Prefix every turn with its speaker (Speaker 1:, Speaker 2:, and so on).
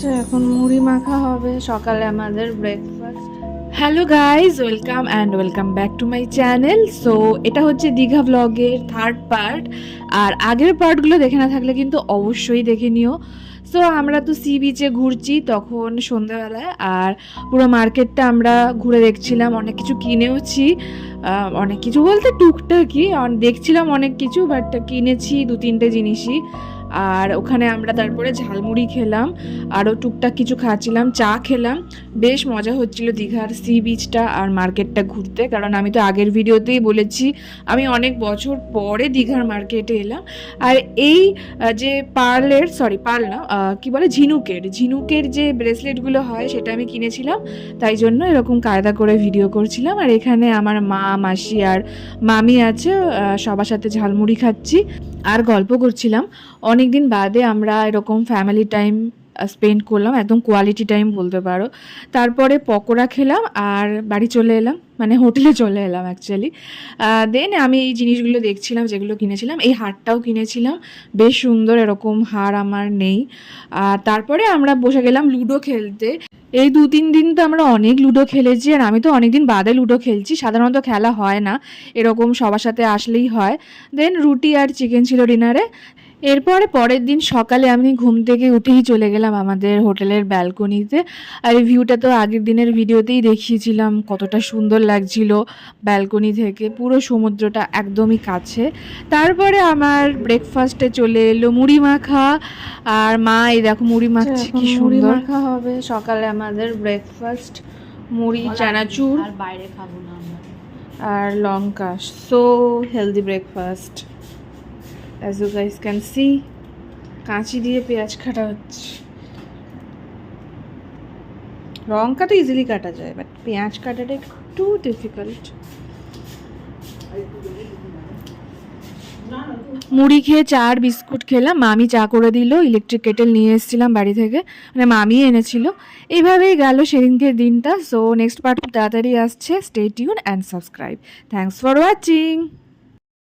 Speaker 1: এখন মুড়ি মাখা হবে সকালে আমাদের breakfast. Hello guys, welcome back to my channel. So এটা হচ্ছে দীঘা ব্লগের থার্ড পার্ট। আর আগের পার্টগুলো দেখে না থাকলে কিন্তু অবশ্যই দেখে নিও। সো আমরা তো সি বিচে ঘুরছি তখন সন্ধ্যাবেলায়, আর পুরো মার্কেটটা আমরা ঘুরে দেখছিলাম, অনেক কিছু কিনেওছি। অনেক কিছু বলতে টুকটাকই দেখছিলাম অনেক কিছু, বাট কিনেছি 2-3টে জিনিসই। আর ওখানে আমরা তারপরে ঝালমুড়ি খেলাম, আরও টুকটাক কিছু খাচ্ছিলাম, চা খেলাম। বেশ মজা হচ্ছিল দীঘার সি বিচটা আর মার্কেটটা ঘুরতে, কারণ আমি তো আগের ভিডিওতেই বলেছি আমি অনেক বছর পরে দীঘার মার্কেটে এলাম। আর এই যে পার্ল না, কি বলে, ঝিনুকের যে ব্রেসলেটগুলো হয় সেটা আমি কিনেছিলাম, তাই জন্য এরকম কায়দা করে ভিডিও করছিলাম। আর এখানে আমার মা, মাসি আর মামি আছে, সবার সাথে ঝালমুড়ি খাচ্ছি আর গল্প করছিলাম। অনেক দিন বাদে আমরা এরকম ফ্যামিলি টাইম স্পেন্ড করলাম, একদম কোয়ালিটি টাইম বলতে পারো। তারপরে পকোড়া খেলাম আর বাড়ি চলে এলাম, মানে হোটেলে চলে এলাম অ্যাকচুয়ালি। দেন আমি এই জিনিসগুলো দেখছিলাম যেগুলো কিনেছিলাম। এই হারটাও কিনেছিলাম, বেশ সুন্দর, এরকম হার আমার নেই। আর তারপরে আমরা বসে গেলাম লুডো খেলতে। এই 2-3 দিন তো আমরা অনেক লুডো খেলেছি, আর আমি তো অনেক দিন বাদে লুডো খেলছি, সাধারণত খেলা হয় না, এরকম সবার সাথে আসলেই হয়। দেন রুটি আর চিকেন ছিল ডিনারে। এরপরে পরের দিন সকালে আমি ঘুম থেকে উঠেই চলে গেলাম আমাদের হোটেলের ব্যালকনিতে। আর এই ভিউটা তো আগের দিনের ভিডিওতেই দেখিয়েছিলাম, কতটা সুন্দর লাগছিল ব্যালকনি থেকে, পুরো সমুদ্রটা একদমই কাছে। তারপরে আমার ব্রেকফাস্টে চলে এলো মুড়ি মাখা। আর মা এই দেখো মুড়ি মাখছে, কি সুন্দর। মুড়ি মাখা হবে সকালে আমাদের ব্রেকফাস্ট, মুড়ি, চানাচুর
Speaker 2: আর বাইরে খাবো না আমরা।
Speaker 1: আর লঙ্কা। So healthy breakfast, as you guys can see। কাঁচি দিয়ে পেঁয়াজ কাটা হচ্ছে। লঙ্কা তো ইজিলি কাটা যায়, বাট পেঁয়াজ কাটাটা একটু ডিফিকাল্ট। মুড়ি খেয়ে চা আর বিস্কুট খেলাম, মামি চা করে দিল, ইলেকট্রিক কেটেল নিয়ে এসেছিলাম বাড়ি থেকে, মানে মামি এনেছিল। এইভাবেই গেল সেদিনকে দিনটা। সো নেক্সট পার্ট খুব তাড়াতাড়ি আসছে, stay tune and subscribe. Thanks for watching.